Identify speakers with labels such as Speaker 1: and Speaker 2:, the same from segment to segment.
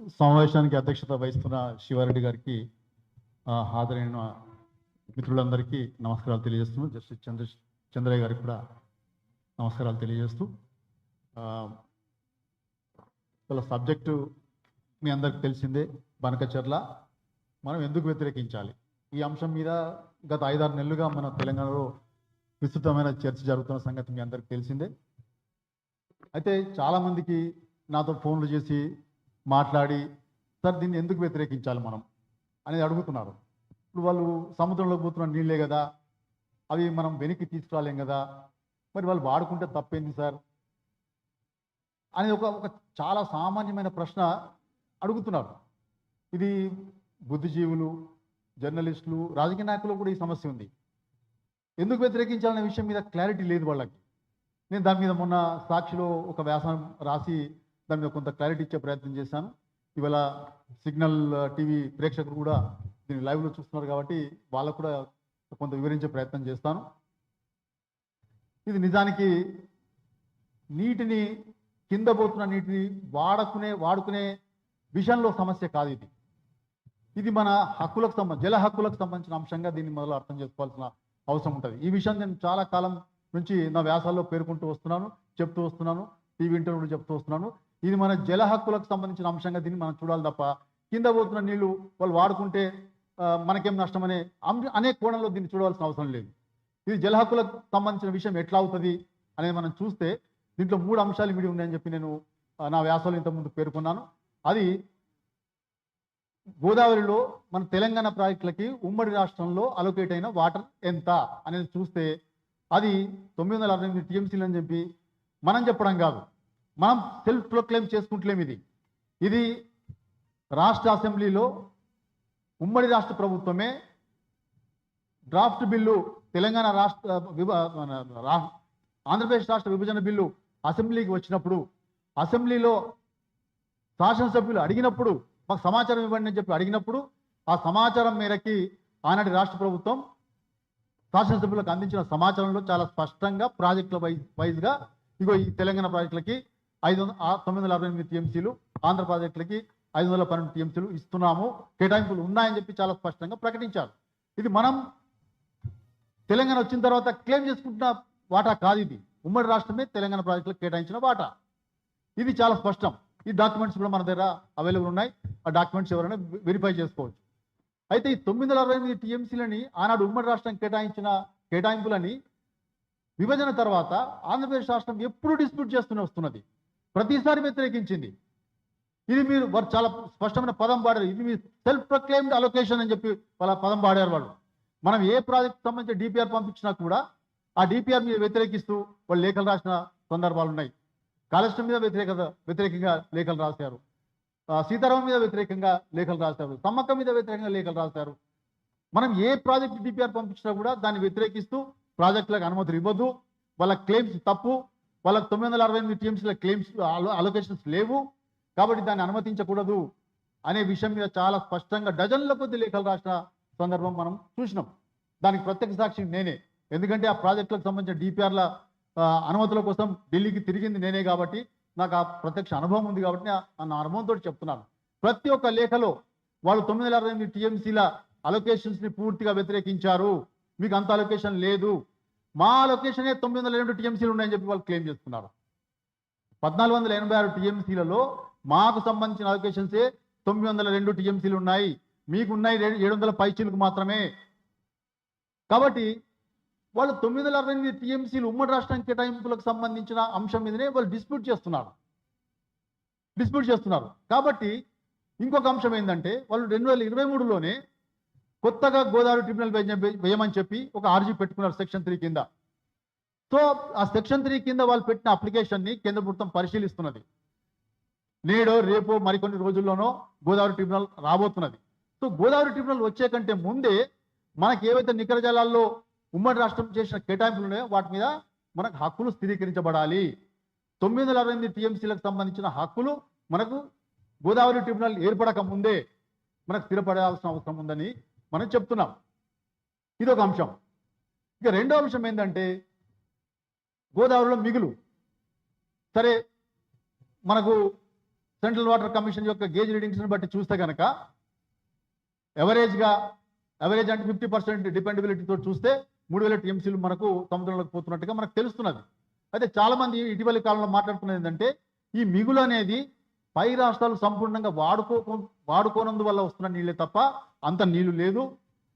Speaker 1: సమావేశానికి అధ్యక్షత వహిస్తున్న శివారెడ్డి గారికి హాజరైన మిత్రులందరికీ నమస్కారాలు తెలియజేస్తున్నాను. జస్టిస్ చంద్రయ్య గారికి కూడా నమస్కారాలు తెలియజేస్తూ వాళ్ళ సబ్జెక్టు మీ అందరికి తెలిసిందే. బనకచెర్ల మనం ఎందుకు వ్యతిరేకించాలి ఈ అంశం మీద గత 5-6 నెలలుగా మన తెలంగాణలో విస్తృతమైన చర్చ జరుగుతున్న సంగతి మీ అందరికి తెలిసిందే. అయితే చాలామందికి నాతో ఫోన్లు చేసి మాట్లాడి సార్ దీన్ని ఎందుకు వ్యతిరేకించాలి మనం అనేది అడుగుతున్నారు. ఇప్పుడు వాళ్ళు సముద్రంలోకి పోతున్న నీళ్ళే కదా, అవి మనం వెనక్కి తీసుకురాలేం కదా, మరి వాళ్ళు వాడుకుంటే తప్పేంది సార్ అనేది ఒక చాలా సామాన్యమైన ప్రశ్న అడుగుతున్నారు. ఇది బుద్ధిజీవులు, జర్నలిస్టులు, రాజకీయ నాయకులు కూడా ఈ సమస్య ఉంది. ఎందుకు వ్యతిరేకించాలనే విషయం మీద క్లారిటీ లేదు వాళ్ళకి. నేను దాని మీద మొన్న సాక్షిలో ఒక వ్యాసం రాసి దాని మీద కొంత క్లారిటీ ఇచ్చే ప్రయత్నం చేశాను. ఇవాళ సిగ్నల్ టీవీ ప్రేక్షకులు కూడా దీన్ని లైవ్లో చూస్తున్నారు కాబట్టి వాళ్ళకు కూడా కొంత వివరించే ప్రయత్నం చేస్తాను. ఇది నిజానికి నీటిని, కింద పోతున్న నీటిని వాడుకునే విషయంలో సమస్య కాదు. ఇది మన హక్కులకు జల హక్కులకు సంబంధించిన అంశంగా దీన్ని మొదలు అర్థం చేసుకోవాల్సిన అవసరం ఉంటుంది. ఈ విషయం నేను చాలా కాలం నుంచి నా వ్యాసాల్లో పేర్కొంటూ వస్తున్నాను, చెప్తూ వస్తున్నాను, టీవీ ఇంటర్వ్యూలు చెప్తూ వస్తున్నాను. ఇది మన జల హక్కులకు సంబంధించిన అంశంగా దీన్ని మనం చూడాలి తప్ప కింద పోతున్న నీళ్లు వాళ్ళు వాడుకుంటే మనకేం నష్టం అనే కోణంలో దీన్ని చూడవలసిన అవసరం లేదు. ఇది జల హక్కులకు సంబంధించిన విషయం ఎట్లా అవుతుంది అనేది మనం చూస్తే దీంట్లో 3 అంశాలు ఇమిడి ఉన్నాయని చెప్పి నేను నా వ్యాసాలు ఇంతకుముందు పేర్కొన్నాను. అది గోదావరిలో మన తెలంగాణ ప్రాజెక్టులకి ఉమ్మడి రాష్ట్రంలో అలొకేట్ అయిన వాటర్ ఎంత అనేది చూస్తే అది 968 టీఎంసీలు అని చెప్పి మనం చెప్పడం కాదు, మనం సెల్ఫ్ ప్రొక్లెయిమ్ చేసుకుంటలేం. ఇది రాష్ట్ర అసెంబ్లీలో ఉమ్మడి రాష్ట్ర ప్రభుత్వమే డ్రాఫ్ట్ బిల్లు తెలంగాణ ఆంధ్రప్రదేశ్ రాష్ట్ర విభజన బిల్లు అసెంబ్లీకి వచ్చినప్పుడు అసెంబ్లీలో శాసనసభ్యులు అడిగినప్పుడు మాకు సమాచారం ఇవ్వండి అని చెప్పి అడిగినప్పుడు ఆ సమాచారం మేరకి ఆనాటి రాష్ట్ర ప్రభుత్వం శాసనసభ్యులకు అందించిన సమాచారంలో చాలా స్పష్టంగా ప్రాజెక్టుల వైజ్గా ఇగో ఈ తెలంగాణ ప్రాజెక్టులకి 968 టీఎంసీలు, ఆంధ్ర ప్రాజెక్టులకి 512 టీఎంసీలు ఇస్తున్నాము, కేటాయింపులు ఉన్నాయని చెప్పి చాలా స్పష్టంగా ప్రకటించారు. ఇది మనం తెలంగాణ వచ్చిన తర్వాత క్లెయిమ్ చేసుకుంటున్న వాటా కాదు. ఇది ఉమ్మడి రాష్ట్రమే తెలంగాణ ప్రాజెక్టులకు కేటాయించిన వాటా. ఇది చాలా స్పష్టం. ఈ డాక్యుమెంట్స్ కూడా మన దగ్గర అవైలబుల్ ఉన్నాయి. ఆ డాక్యుమెంట్స్ ఎవరైనా వెరిఫై చేసుకోవచ్చు. అయితే ఈ 968 టీఎంసీలని ఆనాడు ఉమ్మడి రాష్ట్రం కేటాయించిన కేటాయింపులని విభజన తర్వాత ఆంధ్రప్రదేశ్ రాష్ట్రం ఎప్పుడు డిస్ప్యూట్ చేస్తూనే వస్తున్నది, ప్రతిసారి వ్యతిరేకించింది. ఇది మీరు చాలా స్పష్టమైన పదం వాడారు. ఇది మీ సెల్ఫ్ ప్రొక్లెయిమ్డ్ అలొకేషన్ అని చెప్పి వాళ్ళ పదం వాడారు వాళ్ళు. మనం ఏ ప్రాజెక్ట్ సంబంధించి డిపిఆర్ పంపించినా కూడా ఆ డిపిఆర్ మీద వ్యతిరేకిస్తూ వాళ్ళు లేఖలు రాసిన సందర్భాలు ఉన్నాయి. కాళేశ్వరం మీద వ్యతిరేకంగా లేఖలు రాశారు, సీతారామం మీద వ్యతిరేకంగా లేఖలు రాశారు, సమ్మక్క మీద వ్యతిరేకంగా లేఖలు రాశారు. మనం ఏ ప్రాజెక్ట్ డిపిఆర్ పంపించినా కూడా దాన్ని వ్యతిరేకిస్తూ ప్రాజెక్టులకు అనుమతులు ఇవ్వద్దు, వాళ్ళ క్లెయిమ్స్ తప్పు, వాళ్ళకి 968 టీఎంసీల క్లెయిమ్స్ అలొకేషన్స్ లేవు కాబట్టి దాన్ని అనుమతించకూడదు అనే విషయం మీద చాలా స్పష్టంగా డజన్ల కొద్ది లేఖలు రాసిన సందర్భం మనం చూసినాం. దానికి ప్రత్యక్ష సాక్షి నేనే. ఎందుకంటే ఆ ప్రాజెక్టులకు సంబంధించిన డిపిఆర్ల అనుమతుల కోసం ఢిల్లీకి తిరిగింది నేనే కాబట్టి నాకు ఆ ప్రత్యక్ష అనుభవం ఉంది కాబట్టి నా అనుభవంతో చెప్తున్నాను. ప్రతి ఒక్క లేఖలో వాళ్ళు 968 టీఎంసీల అలొకేషన్స్ని పూర్తిగా వ్యతిరేకించారు, మీకు అంత అలొకేషన్ లేదు, మా అలొకేషనే 972 టీఎంసీలు ఉన్నాయని చెప్పి వాళ్ళు క్లెయిమ్ చేస్తున్నారు. 1486 టీఎంసీలలో మాకు సంబంధించిన అలొకేషన్సే 902 టీఎంసీలు ఉన్నాయి, మీకున్నాయి 700 పైచీలకు మాత్రమే. కాబట్టి వాళ్ళు 968 టీఎంసీలు ఉమ్మడి రాష్ట్రానికి కేటాయింపులకు సంబంధించిన అంశం మీదనే వాళ్ళు డిస్ప్యూట్ చేస్తున్నారు. కాబట్టి ఇంకొక అంశం ఏంటంటే వాళ్ళు 2023లోనే కొత్తగా గోదావరి ట్రిబ్యునల్ వేయమని చెప్పి ఒక ఆర్జీ పెట్టుకున్నారు సెక్షన్ 3 కింద. సో ఆ సెక్షన్ 3 కింద వాళ్ళు పెట్టిన అప్లికేషన్ని కేంద్ర ప్రభుత్వం పరిశీలిస్తున్నది. నేడో రేపో మరికొన్ని రోజుల్లోనో గోదావరి ట్రిబ్యునల్ రాబోతున్నది. సో గోదావరి ట్రిబ్యునల్ వచ్చే కంటే ముందే మనకి ఏవైతే నికర జలాల్లో ఉమ్మడి రాష్ట్రం చేసిన కేటాయింపులు ఉన్నాయో వాటి మీద మనకు హక్కులు స్థిరీకరించబడాలి. 968 టీఎంసీలకు సంబంధించిన హక్కులు మనకు గోదావరి ట్రిబ్యునల్ ఏర్పడక ముందే మనకు స్థిరపడాల్సిన అవసరం ఉందని మనం చెప్తున్నాం. ఇదొక అంశం. ఇక రెండో అంశం ఏంటంటే గోదావరిలో మిగులు. సరే మనకు సెంట్రల్ వాటర్ కమిషన్ యొక్క గేజ్ రీడింగ్స్ని బట్టి చూస్తే కనుక ఎవరేజ్ అంటే 50% డిపెండబిలిటీతో చూస్తే 3000 టీఎంసీలు మనకు సముద్రంలోకి పోతున్నట్టుగా మనకు తెలుస్తున్నది. అయితే చాలా మంది ఇటీవలి కాలంలో మాట్లాడుతున్నది ఏంటంటే ఈ మిగులు అనేది పై రాష్ట్రాలు సంపూర్ణంగా వాడుకోనందువల్ల వస్తున్న నీళ్ళే తప్ప అంత నీళ్లు లేదు.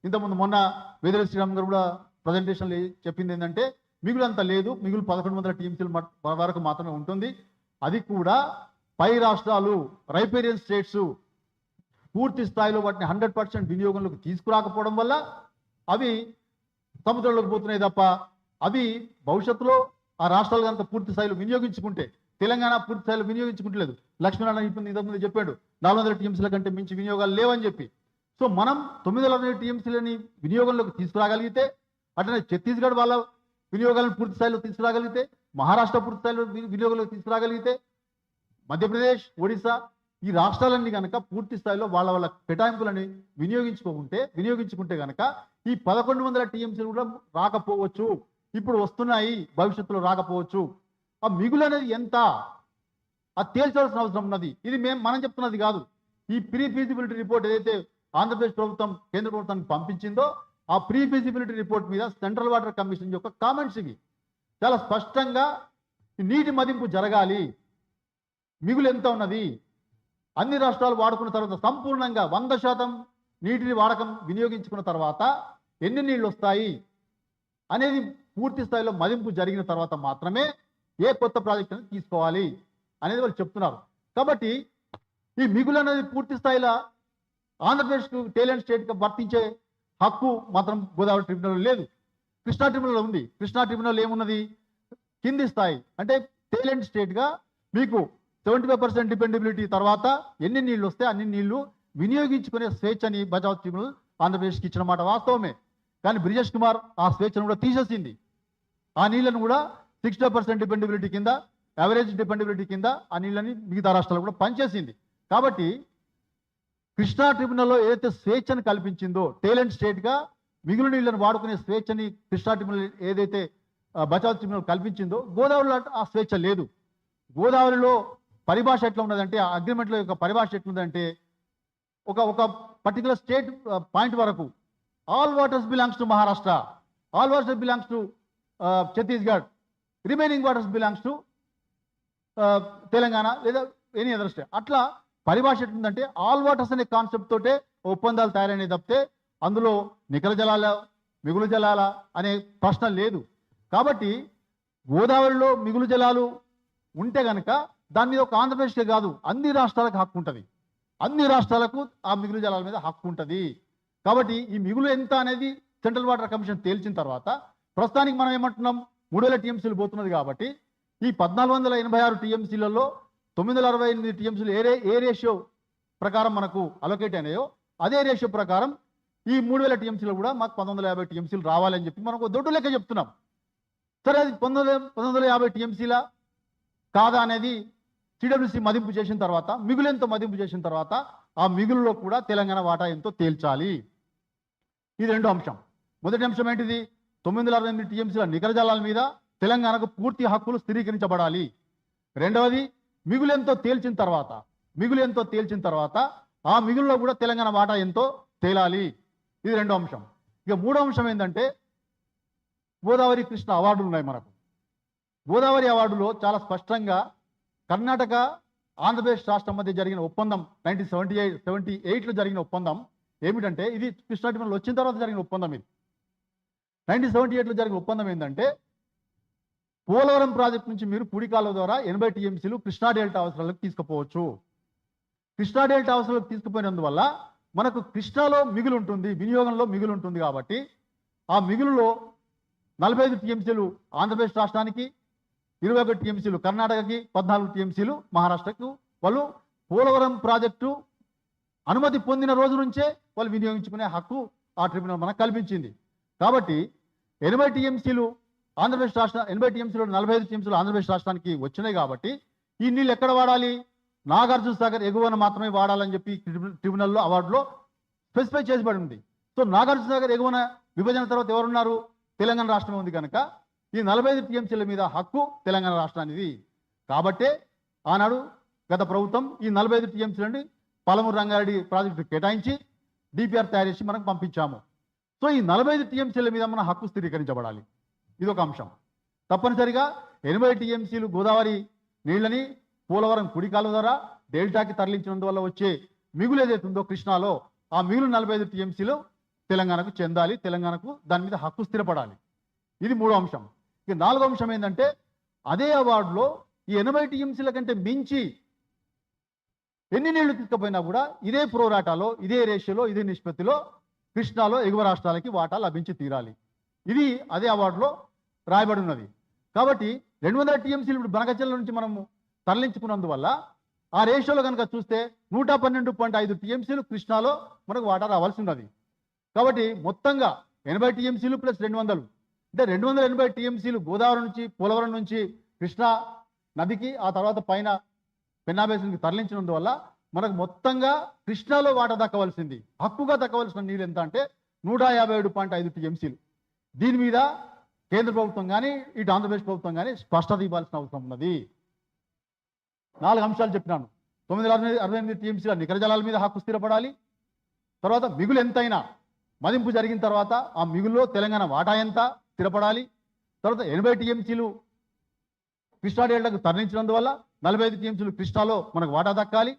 Speaker 1: ఇంతకుముందు మొన్న వేదిరెడ్డి శ్రీరామ్ గారు కూడా ప్రజెంటేషన్లో చెప్పింది ఏంటంటే మిగులు అంత లేదు, మిగులు 1100 టీఎంసీలు వరకు మాత్రమే ఉంటుంది. అది కూడా పై రాష్ట్రాలు రైపేరియన్ స్టేట్స్ పూర్తి స్థాయిలో వాటిని 100% వినియోగంలోకి తీసుకురాకపోవడం వల్ల అవి సముద్రంలోకి పోతున్నాయి తప్ప అవి భవిష్యత్తులో ఆ రాష్ట్రాలు కనుక పూర్తి స్థాయిలో వినియోగించుకుంటే, తెలంగాణ పూర్తి స్థాయిలో వినియోగించుకుంటలేదు. లక్ష్మీనారాయణ ఇప్పుడు ఇంతకుముందు చెప్పాడు 400 టీఎంసీల కంటే మించి వినియోగాలు లేవని చెప్పి. సో మనం 940 టీఎంసీలని వినియోగంలోకి తీసుకురాగలిగితే, అట్లనే ఛత్తీస్గఢ్ వాళ్ళ వినియోగాలను పూర్తి స్థాయిలో తీసుకురాగలిగితే, మహారాష్ట్ర పూర్తి స్థాయిలో వినియోగంలోకి తీసుకురాగలిగితే, మధ్యప్రదేశ్, ఒడిశా ఈ రాష్ట్రాలన్నీ కనుక పూర్తి స్థాయిలో వాళ్ళ కేటాయింపులని వినియోగించుకుంటే కనుక ఈ 1100 టీఎంసీలు కూడా రాకపోవచ్చు. ఇప్పుడు వస్తున్నాయి, భవిష్యత్తులో రాకపోవచ్చు. ఆ మిగులు అనేది ఎంత అది తేల్చాల్సిన అవసరం ఉన్నది. ఇది మనం చెప్తున్నది కాదు. ఈ ప్రీ ఫీజిబిలిటీ రిపోర్ట్ ఏదైతే ఆంధ్రప్రదేశ్ ప్రభుత్వం కేంద్ర ప్రభుత్వానికి పంపించిందో ఆ ప్రీ ఫీజిబిలిటీ రిపోర్ట్ మీద సెంట్రల్ వాటర్ కమిషన్ యొక్క కామెంట్స్ ఇవి. చాలా స్పష్టంగా నీటి మదింపు జరగాలి, మిగులు ఎంత ఉన్నది, అన్ని రాష్ట్రాలు వాడుకున్న తర్వాత సంపూర్ణంగా 100% నీటిని వినియోగించుకున్న తర్వాత ఎన్ని నీళ్ళు వస్తాయి అనేది పూర్తి స్థాయిలో మదింపు జరిగిన తర్వాత మాత్రమే ఏ కొత్త ప్రాజెక్ట్ అనేది తీసుకోవాలి అనేది వాళ్ళు చెప్తున్నారు. కాబట్టి ఈ మిగులు అనేది పూర్తి స్థాయిలో ఆంధ్రప్రదేశ్కు టేలెంట్ స్టేట్గా వర్తించే హక్కు మాత్రం గోదావరి ట్రిబ్యునల్ లేదు, కృష్ణా ట్రిబ్యునల్ ఉంది. కృష్ణా ట్రిబ్యునల్ ఏమున్నది, కింది స్థాయి అంటే టేలెంట్ స్టేట్గా మీకు 75% డిపెండబిలిటీ తర్వాత ఎన్ని నీళ్లు వస్తే అన్ని నీళ్లు వినియోగించుకునే స్వేచ్ఛని బచావ్ ట్రిబ్యునల్ ఆంధ్రప్రదేశ్కి ఇచ్చిన మాట వాస్తవమే. కానీ బ్రిజేష్ కుమార్ ఆ స్వేచ్ఛను కూడా తీసేసింది. ఆ నీళ్లను కూడా 60% డిపెండబిలిటీ కింద, యావరేజ్ డిపెండబిలిటీ కింద ఆ నీళ్ళని మిగతా రాష్ట్రాలు కూడా పనిచేసింది. కాబట్టి కృష్ణా ట్రిబ్యునల్లో ఏదైతే స్వేచ్ఛను కల్పించిందో టేలెంట్ స్టేట్గా మిగులు నీళ్లను వాడుకునే స్వేచ్ఛని కృష్ణా ట్రిబ్యునల్ ఏదైతే బచావ్ ట్రిబ్యునల్ కల్పించిందో గోదావరిలో ఆ స్వేచ్ఛ లేదు. గోదావరిలో పరిభాష ఎట్లా ఉన్నదంటే, ఆ అగ్రిమెంట్లో యొక్క పరిభాష ఎట్లుందంటే ఒక పర్టికులర్ స్టేట్ పాయింట్ వరకు all waters belongs to Maharashtra, all waters belongs to Chhattisgarh, remaining waters belongs to Telangana లేదా ఎనీ అదర్ స్టేట్. అట్లా పరిభాష ఎట్లుందంటే ఆల్ వాటర్స్ అనే కాన్సెప్ట్ తోటే ఒప్పందాలు తయారైనవి తప్పితే అందులో నికర జలాల మిగులు జలాల అనే ప్రశ్న లేదు. కాబట్టి గోదావరిలో మిగులు జలాలు ఉంటే కనుక దాని మీద ఒక ఆంధ్రప్రదేశ్కే కాదు అన్ని రాష్ట్రాలకు హక్కు ఉంటుంది, అన్ని రాష్ట్రాలకు ఆ మిగులు జలాల మీద హక్కు ఉంటుంది. కాబట్టి ఈ మిగులు ఎంత అనేది సెంట్రల్ వాటర్ కమిషన్ తేల్చిన తర్వాత ప్రస్తుతానికి మనం ఏమంటున్నాం 3000 టీఎంసీలు పోతున్నది. కాబట్టి ఈ 1486 టీఎంసీలలో 968 టీఎంసీలు ఏ రేషియో ప్రకారం మనకు అలొకేట్ అయినాయో అదే రేషియో ప్రకారం ఈ 3000 టీఎంసీలు కూడా మాకు 1950 టీఎంసీలు రావాలని చెప్పి మనకు దొడ్డు లెక్క చెప్తున్నాం. సరే, అది 1950 టీఎంసీల కాదా అనేది సిడబ్ల్యూసీ మదింపు చేసిన తర్వాత, మిగులు ఎంతో మదింపు చేసిన తర్వాత ఆ మిగులులో కూడా తెలంగాణ వాటా ఎంతో తేల్చాలి. ఇది రెండో అంశం. మొదటి అంశం ఏంటిది, 968 టీఎంసీల నికర జలాల మీద తెలంగాణకు పూర్తి హక్కులు స్థిరీకరించబడాలి. రెండవది మిగులు ఎంతో తేల్చిన తర్వాత ఆ మిగులులో కూడా తెలంగాణ వాటా ఎంతో తేలాలి. ఇది రెండో అంశం. ఇక మూడో అంశం ఏంటంటే గోదావరి కృష్ణ అవార్డులు ఉన్నాయి మనకు. గోదావరి అవార్డులో చాలా స్పష్టంగా కర్ణాటక ఆంధ్రప్రదేశ్ రాష్ట్రం మధ్య జరిగిన ఒప్పందం 1978లో జరిగిన ఒప్పందం ఏమిటంటే, ఇది కృష్ణా ట్రిబ్యునల్ వచ్చిన తర్వాత జరిగిన ఒప్పందం. ఇది 1978లో జరిగిన ఒప్పందం ఏంటంటే పోలవరం ప్రాజెక్టు నుంచి మీరు పుడికాలువ ద్వారా 80 టీఎంసీలు కృష్ణా డెల్టా అవసరాలకు తీసుకుపోవచ్చు. కృష్ణా డెల్టా అవసరాలకు తీసుకుపోయినందువల్ల మనకు కృష్ణాలో మిగులు ఉంటుంది, వినియోగంలో మిగులు ఉంటుంది. కాబట్టి ఆ మిగులులో 45 టీఎంసీలు ఆంధ్రప్రదేశ్ రాష్ట్రానికి, 21 టీఎంసీలు కర్ణాటకకి, 14 టీఎంసీలు మహారాష్ట్రకు వాళ్ళు పోలవరం ప్రాజెక్టు అనుమతి పొందిన రోజు నుంచే వాళ్ళు వినియోగించుకునే హక్కు ఆ ట్రిబ్యునల్ మనకు కల్పించింది. కాబట్టి 80 టీఎంసీలు ఆంధ్రప్రదేశ్ రాష్ట్ర 80 టీఎంసీలు 45 టీఎంసీలు ఆంధ్రప్రదేశ్ రాష్ట్రానికి వచ్చినాయి. కాబట్టి ఈ నీళ్ళు ఎక్కడ వాడాలి, నాగార్జున సాగర్ ఎగువన మాత్రమే వాడాలని చెప్పి ట్రిబ్యునల్లో అవార్డులో స్పెసిఫై చేసిబడి ఉంది. సో నాగార్జున సాగర్ ఎగువన విభజన తర్వాత ఎవరున్నారు, తెలంగాణ రాష్ట్రం ఉంది. కనుక ఈ 45 టీఎంసీల మీద హక్కు తెలంగాణ రాష్ట్రానికి. కాబట్టే ఆనాడు గత ప్రభుత్వం ఈ 45 టీఎంసీల నుండి పాలమూరు రంగారెడ్డి ప్రాజెక్టు కేటాయించి డిపిఆర్ తయారు చేసి మనకు పంపించాము. సో ఈ 45 టీఎంసీల మీద మన హక్కు స్థిరీకరించబడాలి. ఇది ఒక అంశం. తప్పనిసరిగా 80 టీఎంసీలు గోదావరి నీళ్ళని పోలవరం కుడి కాలువ ద్వారా డెల్టాకి తరలించినందువల్ల వచ్చే మిగులు ఏదైతే ఉందో కృష్ణాలో, ఆ మిగులు 45 టీఎంసీలు తెలంగాణకు చెందాలి. తెలంగాణకు దాని మీద హక్కు స్థిరపడాలి. ఇది మూడో అంశం. ఇక నాలుగో అంశం ఏంటంటే, అదే అవార్డులో ఈ 80 టీఎంసీల కంటే మించి ఎన్ని నీళ్లు తీసుకుపోయినా కూడా ఇదే ప్రోరాటాలో, ఇదే రేషియోలో, ఇదే నిష్పత్తిలో కృష్ణాలో ఎగువ రాష్ట్రాలకి వాటా లభించి తీరాలి. ఇది అదే అవార్డులో రాయబడి ఉన్నది. కాబట్టి 200 టీఎంసీలు ఇప్పుడు బనకచెర్ల నుంచి మనము తరలించుకున్నందువల్ల ఆ రేషియోలో కనుక చూస్తే 112.5 టీఎంసీలు కృష్ణాలో మనకు వాటా రావాల్సి ఉన్నది. కాబట్టి మొత్తంగా 80 టీఎంసీలు ప్లస్ 200 అంటే 280 టీఎంసీలు గోదావరి నుంచి, పోలవరం నుంచి కృష్ణా నదికి, ఆ తర్వాత పైన పెన్నా బేసిన్కి తరలించినందువల్ల మనకు మొత్తంగా కృష్ణాలో వాటా దక్కవలసింది, హక్కుగా దక్కవలసిన నీళ్ళు ఎంత అంటే 157.5 టీఎంసీలు. దీని మీద కేంద్ర ప్రభుత్వం కానీ ఇటు ఆంధ్రప్రదేశ్ ప్రభుత్వం కానీ స్పష్టత ఇవ్వాల్సిన అవసరం ఉన్నది. 4 అంశాలు చెప్పినాను. 968 టీఎంసీల నికర జలాల మీద హక్కు స్థిరపడాలి. తర్వాత మిగులు ఎంతైనా మదింపు జరిగిన తర్వాత ఆ మిగుల్లో తెలంగాణ వాటా ఎంత స్థిరపడాలి. తర్వాత 80 టీఎంసీలు కృష్ణా డెల్టాకు తరలించినందువల్ల 45 టీఎంసీలు కృష్ణాలో మనకు వాటా దక్కాలి.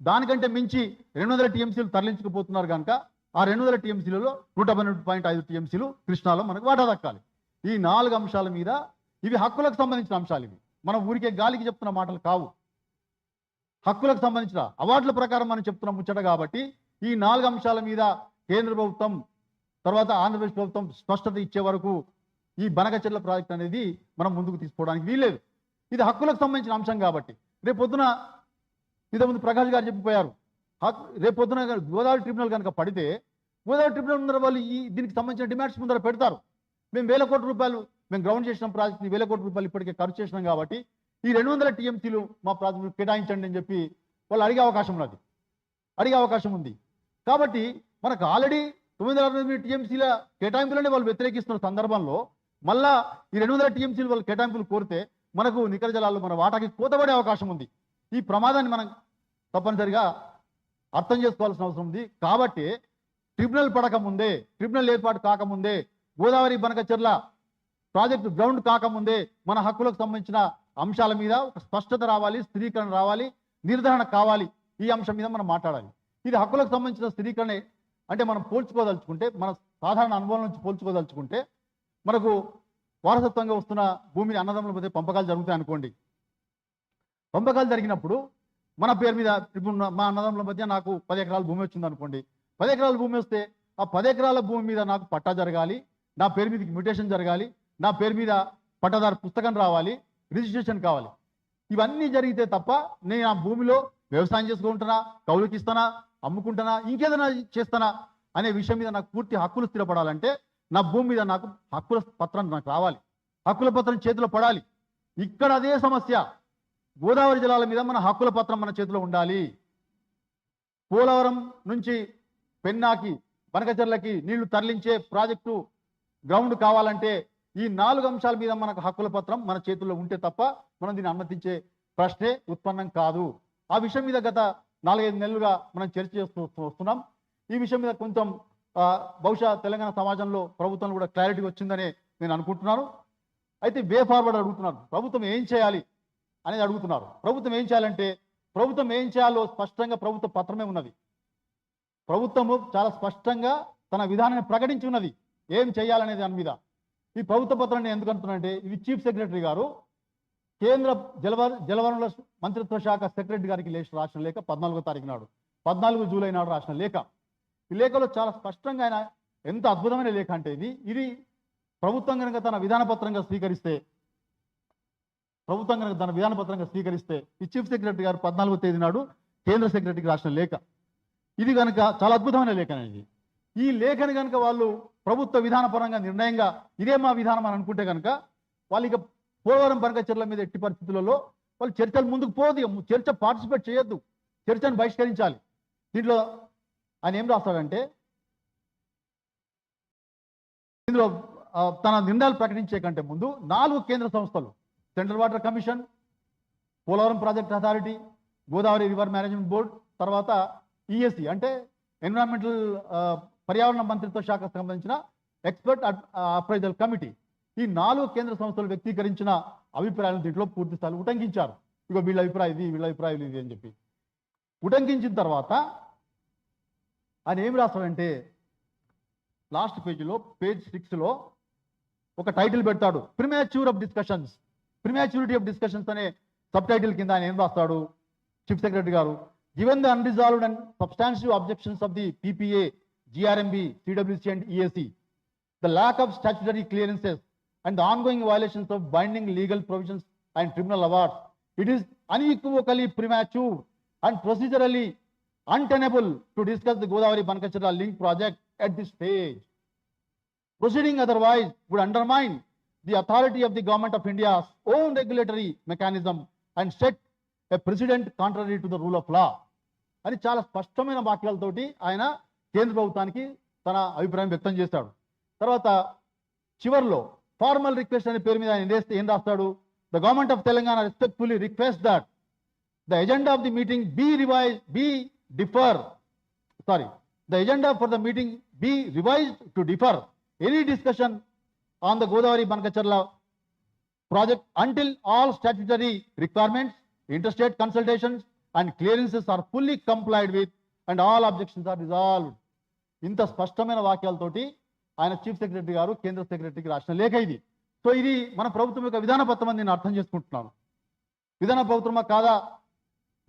Speaker 1: దానికంటే మించి 200 టీఎంసీలు తరలించకపోతున్నారు కనుక ఆ 200 టీఎంసీలలో 112.5 టీఎంసీలు కృష్ణాలో మనకు వాటా దక్కాలి. ఈ 4 అంశాల మీద, ఇవి హక్కులకు సంబంధించిన అంశాలు. ఇవి మనం ఊరికే గాలికి చెప్తున్న మాటలు కావు, హక్కులకు సంబంధించిన అవార్డుల ప్రకారం మనం చెప్తున్న ముచ్చట. కాబట్టి ఈ 4 అంశాల మీద కేంద్ర ప్రభుత్వం తర్వాత ఆంధ్రప్రదేశ్ ప్రభుత్వం స్పష్టత ఇచ్చే వరకు ఈ బనకచెర్ల ప్రాజెక్ట్ అనేది మనం ముందుకు తీసుకోవడానికి వీల్లేదు. ఇది హక్కులకు సంబంధించిన అంశం కాబట్టి రేపు పొద్దున ఇంతకుముందు ప్రకాష్ గారు చెప్పిపోయారు, రేపు పొద్దున గోదావరి ట్రిబ్యునల్ కనుక పడితే గోదావరి ట్రిబ్యునల్ ముందర వాళ్ళు దీనికి సంబంధించిన డిమాండ్స్ ముందర పెడతారు. మేము 1000 కోట్ల రూపాయలు మేము గ్రౌండ్ చేసిన ప్రాజెక్ట్ని 1000 కోట్ల రూపాయలు ఇప్పటికే ఖర్చు చేసినాం కాబట్టి ఈ 200 టీఎంసీలు మా ప్రాజెక్టు కేటాయించండి అని చెప్పి వాళ్ళు అడిగే అవకాశం ఉంది. కాబట్టి మనకు ఆల్రెడీ 968 టీఎంసీల కేటాయింపులనే వాళ్ళు వ్యతిరేకిస్తున్న సందర్భంలో మళ్ళా ఈ 200 టీఎంసీలు వాళ్ళు కేటాయింపులు కోరితే మనకు నికర జలాల్లో మన వాటాకి కోతపడే అవకాశం ఉంది. ఈ ప్రమాదాన్ని మనం తప్పనిసరిగా అర్థం చేసుకోవాల్సిన అవసరం ఉంది. కాబట్టి ట్రిబ్యునల్ ఏర్పాటు కాకముందే, గోదావరి బనకచెర్ల ప్రాజెక్టు గ్రౌండ్ కాకముందే మన హక్కులకు సంబంధించిన అంశాల మీద ఒక స్పష్టత రావాలి, స్థిరీకరణ రావాలి, నిర్ధారణ కావాలి. ఈ అంశం మీద మనం మాట్లాడాలి. ఇది హక్కులకు సంబంధించిన స్థిరీకరణ అంటే మనం పోల్చుకోదలుచుకుంటే, మన సాధారణ అనుభవం నుంచి పోల్చుకోదలుచుకుంటే, మనకు వారసత్వంగా వస్తున్న భూమిని అన్నదమ్ముల మధ్య పంపకాలు జరుగుతాయి అనుకోండి. పంపకాలు జరిగినప్పుడు మన పేరు మీద ఇప్పుడు మా అన్నదమ్ముల మధ్య నాకు 10 ఎకరాల భూమి వచ్చింది అనుకోండి. 10 ఎకరాల భూమి వస్తే ఆ 10 ఎకరాల భూమి మీద నాకు పట్టా జరగాలి, నా పేరు మీదకి మ్యూటేషన్ జరగాలి, నా పేరు మీద పట్టాదారు పుస్తకం రావాలి, రిజిస్ట్రేషన్ కావాలి. ఇవన్నీ జరిగితే తప్ప నేను ఆ భూమిలో వ్యవసాయం చేసుకుంటున్నా, కౌలుకి ఇస్తానా, అమ్ముకుంటానా, ఇంకేదైనా చేస్తానా అనే విషయం మీద నాకు పూర్తి హక్కులు స్థిరపడాలంటే నా భూమి మీద నాకు హక్కుల పత్రం నాకు రావాలి, హక్కుల పత్రం చేతిలో పడాలి. ఇక్కడ అదే సమస్య. గోదావరి జలాల మీద మన హక్కుల పత్రం మన చేతిలో ఉండాలి. పోలవరం నుంచి పెన్నాకి, బనకచెర్లకి నీళ్లు తరలించే ప్రాజెక్టు గ్రౌండ్ కావాలంటే ఈ 4 అంశాల మీద మనకు హక్కుల పత్రం మన చేతుల్లో ఉంటే తప్ప మనం దీన్ని అనుమతించే ప్రశ్నే ఉత్పన్నం కాదు. ఆ విషయం మీద గత 4-5 నెలలుగా మనం చర్చ చేస్తూ వస్తున్నాం. ఈ విషయం మీద కొంచెం బహుశా తెలంగాణ సమాజంలో ప్రభుత్వం కూడా క్లారిటీ వచ్చిందని నేను అనుకుంటున్నాను. అయితే వే ఫార్వర్డ్ అడుగుతున్నారు, ప్రభుత్వం ఏం చేయాలి అనేది అడుగుతున్నారు. ప్రభుత్వం ఏం చేయాలంటే, ప్రభుత్వం ఏం చేయాలో స్పష్టంగా ప్రభుత్వ పత్రమే ఉన్నది. ప్రభుత్వము చాలా స్పష్టంగా తన విధానాన్ని ప్రకటించి ఉన్నది ఏం చేయాలనే దాని మీద. ఈ ప్రభుత్వ పత్రాన్ని ఎందుకు అంటున్నానంటే, ఇది చీఫ్ సెక్రటరీ గారు కేంద్ర జలవనరుల మంత్రిత్వ శాఖ సెక్రటరీ గారికి రాసిన లేఖ 14వ తారీఖు నాడు, 14 జూలై నాడు రాసిన లేఖ. ఈ లేఖలో చాలా స్పష్టంగా ఆయన ఎంత అద్భుతమైన లేఖ అంటే ఇది ప్రభుత్వం కనుక తన విధానపత్రంగా స్వీకరిస్తే ఈ చీఫ్ సెక్రటరీ గారు 14వ తేదీ నాడు కేంద్ర సెక్రటరీకి రాసిన లేఖ. ఇది కనుక చాలా అద్భుతమైన లేఖ అనేది. ఈ లేఖని కనుక వాళ్ళు ప్రభుత్వ విధానపరంగా నిర్ణయంగా ఇదే మా విధానం అని అనుకుంటే కనుక వాళ్ళు ఇక పోలవరం బనకచెర్ల మీద ఎట్టి పరిస్థితులలో వాళ్ళు చర్చలు ముందుకు పోదు, చర్చ పార్టిసిపేట్ చేయొద్దు, చర్చను బహిష్కరించాలి. దీంట్లో ఆయన ఏం రాస్తాడంటే, ఇందులో తన నిర్ణయాలు ప్రకటించే కంటే ముందు 4 కేంద్ర సంస్థలు, central water commission, Polavaram project authority, Godavari river management board, తర్వాత ఈఎస్సి అంటే ఎన్విరాన్మెంటల్ పర్యావరణ మంత్రిత్వ శాఖకు సంబంధించిన ఎక్స్పర్ట్ అప్రైజల్ కమిటీ, ఈ 4 కేంద్ర సంస్థలు వ్యక్తీకరించిన అభిప్రాయాలను దీంట్లో పూర్తి స్థాయిలో ఉటంకించారు. ఇగో వీళ్ళ అభిప్రాయం ఇది, వీళ్ళ అభిప్రాయం ఇది అని చెప్పి ఉటంకించిన తర్వాత ఆయన ఏం రాస్తాడంటే లాస్ట్ పేజీలో పేజ్ 6లో ఒక టైటిల్ పెడతాడు, ప్రిమాచ్యూరిటీ ఆఫ్ డిస్కషన్స్ అనే సబ్ టైటిల్ కింద ఆయన ఏం రాస్తాడు చీఫ్ సెక్రటరీ గారు, given the unresolved and substantial objections of the PPA, GRMB, CWC and EAC, the lack of statutory clearances and the ongoing violations of binding legal provisions and tribunal awards, it is unequivocally premature and procedurally untenable to discuss the Godavari Banakachirla link project at this stage. Proceeding otherwise would undermine the authority of the Government of India's own regulatory mechanism and set a precedent contrary to the rule of law. అని చాలా స్పష్టమైన వాక్యాలతోటి ఆయన కేంద్ర ప్రభుత్వానికి తన అభిప్రాయం వ్యక్తం చేశాడు. తర్వాత చివర్లో ఫార్మల్ రిక్వెస్ట్ అనే పేరు మీద ఆయన ఏం రాస్తాడు, the government of Telangana respectfully request that the agenda of the meeting the agenda for the meeting be revised to defer any discussion on the Godavari Banakachirla project until all statutory requirements, interstate consultations and clearances are fully complied with and all objections are resolved. ఇంత స్పష్టమైన వాక్యాలతోటి ఆయన chief secretary గారు కేంద్ర సెక్రటరీకి రాసిన లేఖ ఇది. So ఇది మన ప్రభుత్వం యొక్క విధాన పత్రం అని నేను అర్థం చేసుకుంటున్నాను. విధాన ప్రభుత్వమా కాదా,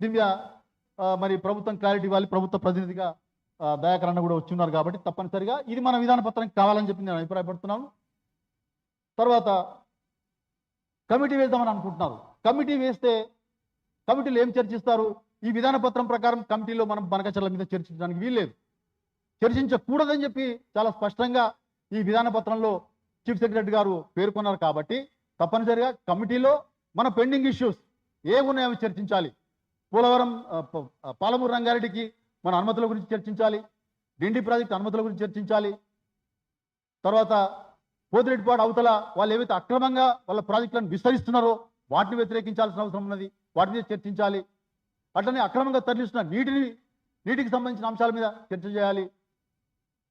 Speaker 1: దీని మీద మరి ప్రభుత్వం క్లారిటీ ఇవ్వాలి. ప్రభుత్వ ప్రతినిధిగా దయాకర్ అన్న కూడా వచ్చి ఉన్నారు కాబట్టి తప్పనిసరిగా ఇది మన విధాన పత్రానికి కావాలని చెప్పి నేను అభిప్రాయపడుతున్నాను. తర్వాత కమిటీ వేద్దామని అనుకుంటున్నారు. కమిటీ వేస్తే కమిటీలు ఏం చర్చిస్తారు? ఈ విధాన పత్రం ప్రకారం కమిటీలో మనం బనకచర్ల మీద చర్చించడానికి వీల్లేదు, చర్చించకూడదని చెప్పి చాలా స్పష్టంగా ఈ విధాన పత్రంలో చీఫ్ సెక్రటరీ గారు పేర్కొన్నారు. కాబట్టి తప్పనిసరిగా కమిటీలో మన పెండింగ్ ఇష్యూస్ ఏ ఉన్నాయో చర్చించాలి. పోలవరం పాలమూరు రంగారెడ్డికి మన అనుమతుల గురించి చర్చించాలి, డిండి ప్రాజెక్టు అనుమతుల గురించి చర్చించాలి. తర్వాత పోతిరెడ్డిపాడు అవతల వాళ్ళు ఏవైతే అక్రమంగా వాళ్ళ ప్రాజెక్టులను విస్తరిస్తున్నారో వాటిని వ్యతిరేకించాల్సిన అవసరం ఉన్నది, వాటి మీద చర్చించాలి. అట్లనే అక్రమంగా తరలిస్తున్న నీటికి సంబంధించిన అంశాల మీద చర్చ చేయాలి.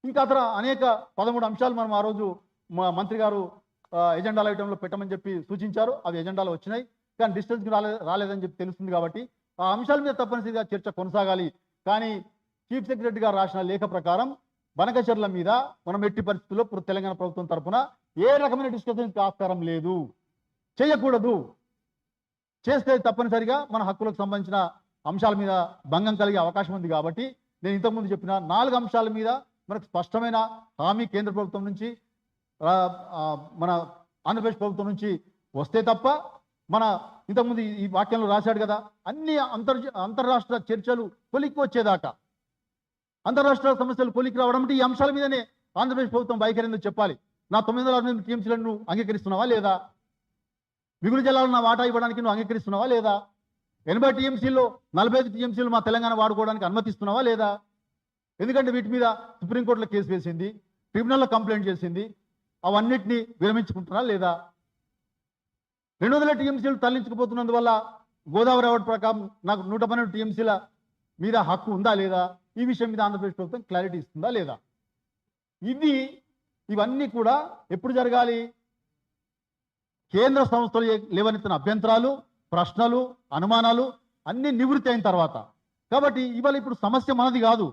Speaker 1: ఇంకా అతర అనేక 13 అంశాలు మనం ఆ రోజు మంత్రి గారు ఎజెండాల ఐటంలో పెట్టమని చెప్పి సూచించారు. అవి ఎజెండాలో వచ్చినాయి, కానీ డిస్టెన్స్కి రాలేదని చెప్పి తెలుస్తుంది. కాబట్టి ఆ అంశాల మీద తప్పనిసరిగా చర్చ కొనసాగాలి. కానీ చీఫ్ సెక్రటరీ గారు రాసిన లేఖ ప్రకారం బనకచర్ల మీద మనం ఎట్టి పరిస్థితుల్లో తెలంగాణ ప్రభుత్వం తరఫున ఏ రకమైన డిస్కషన్కి ఆస్కారం లేదు, చేయకూడదు. చేస్తే తప్పనిసరిగా మన హక్కులకు సంబంధించిన అంశాల మీద భంగం కలిగే అవకాశం ఉంది. కాబట్టి నేను ఇంతకుముందు చెప్పిన 4 అంశాల మీద మనకు స్పష్టమైన హామీ కేంద్ర ప్రభుత్వం నుంచి మన ఆంధ్రప్రదేశ్ ప్రభుత్వం నుంచి వస్తే తప్ప మన ఇంతకుముందు ఈ వాక్యంలో రాశాడు కదా, అన్ని అంతర్రాష్ట్ర చర్చలు కొలిక్కి వచ్చేదాకా, అంతర్రాష్ట్ర సమస్యలు కొలిక్కి రావడం అంటే ఈ అంశాల మీదనే ఆంధ్రప్రదేశ్ ప్రభుత్వం వైఖరి చెప్పాలి. నా 968 టీఎంసీలను నువ్వు అంగీకరిస్తున్నావా లేదా? మిగులు జలాలను నా వాటా ఇవ్వడానికి నువ్వు అంగీకరిస్తున్నావా లేదా? 80 టీఎంసీల్లో 45 టీఎంసీలు మా తెలంగాణ వాడుకోవడానికి అనుమతిస్తున్నావా లేదా? ఎందుకంటే వీటి మీద సుప్రీంకోర్టులో కేసు వేసింది, ట్రిబ్యునల్లో కంప్లైంట్ చేసింది, అవన్నిటినీ విరమించుకుంటున్నా లేదా? 200 టీఎంసీలు తరలించకపోతున్నందువల్ల గోదావరి అవార్డు ప్రకారం నాకు 112 టీఎంసీల మీద హక్కు ఉందా లేదా? ఈ విషయం మీద ఆంధ్రప్రదేశ్ ప్రభుత్వం క్లారిటీ ఇస్తుందా లేదా? ఇవన్నీ కూడా ఎప్పుడు జరగాలి? కేంద్ర సంస్థలు లేవనెత్తిన అభ్యంతరాలు, ప్రశ్నలు, అనుమానాలు అన్ని నివృత్తి అయిన తర్వాత. కాబట్టి ఇవాళ ఇప్పుడు సమస్య మనది కాదు.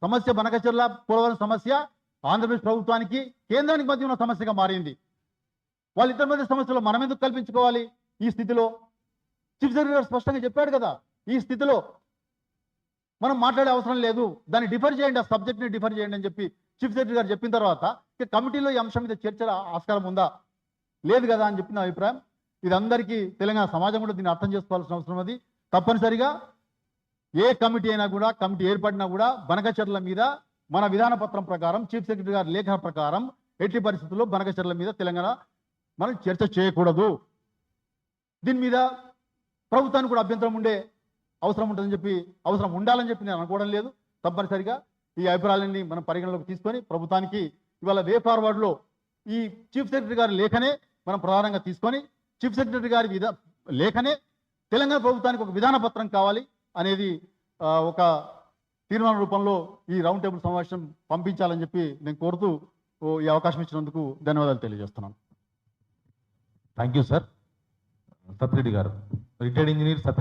Speaker 1: సమస్య బనకచర్ల పోలవరం సమస్య ఆంధ్రప్రదేశ్ ప్రభుత్వానికి కేంద్రానికి మధ్య ఉన్న సమస్యగా మారింది. వాళ్ళిద్దరి మధ్య సమస్యలో మనం ఎందుకు కల్పించుకోవాలి? ఈ స్థితిలో చీఫ్ సెక్రటరీ గారు స్పష్టంగా చెప్పాడు కదా, ఈ స్థితిలో మనం మాట్లాడే అవసరం లేదు, దాన్ని డిఫర్ చేయండి, ఆ సబ్జెక్ట్ని డిఫర్ చేయండి అని చెప్పి చీఫ్ సెక్రటరీ గారు చెప్పిన తర్వాత ఇక కమిటీలో ఈ అంశం మీద చర్చ ఆస్కారం ఉందా? లేదు కదా అని చెప్పిన అభిప్రాయం. ఇది అందరికీ తెలంగాణ సమాజం కూడా దీన్ని అర్థం చేసుకోవాల్సిన అవసరం ఉంది. తప్పనిసరిగా ఏ కమిటీ అయినా కూడా, కమిటీ ఏర్పడినా కూడా బనకచర్ల మీద మన విధాన పత్రం ప్రకారం చీఫ్ సెక్రటరీ గారి లేఖ ప్రకారం ఎట్టి పరిస్థితుల్లో బనకచర్ల మీద తెలంగాణ మనం చర్చ చేయకూడదు. దీని మీద ప్రభుత్వానికి కూడా అభ్యంతరం అవసరం ఉంటుందని చెప్పి, అవసరం ఉండాలని చెప్పి నేను అనుకోవడం లేదు. తప్పనిసరిగా ఈ అభిప్రాయాలన్నీ మనం పరిగణలోకి తీసుకొని ప్రభుత్వానికి ఇవాళ వే ఫార్వర్డ్లో ఈ చీఫ్ సెక్రటరీ గారి లేఖనే మనం ప్రధానంగా తీసుకొని చీఫ్ సెక్రటరీ గారి లేఖనే తెలంగాణ ప్రభుత్వానికి ఒక విధాన పత్రం కావాలి. అనేది ఒక తీర్మాన రూపంలో ఈ రౌండ్ టేబుల్ సమావేశం పంపించాలని చెప్పి నేను కోరుతూ ఈ అవకాశం ఇచ్చినందుకు ధన్యవాదాలు తెలియజేస్తున్నాను.
Speaker 2: Thank you sir. సత్యరెడ్డి గారు, రిటైర్డ్ ఇంజనీర్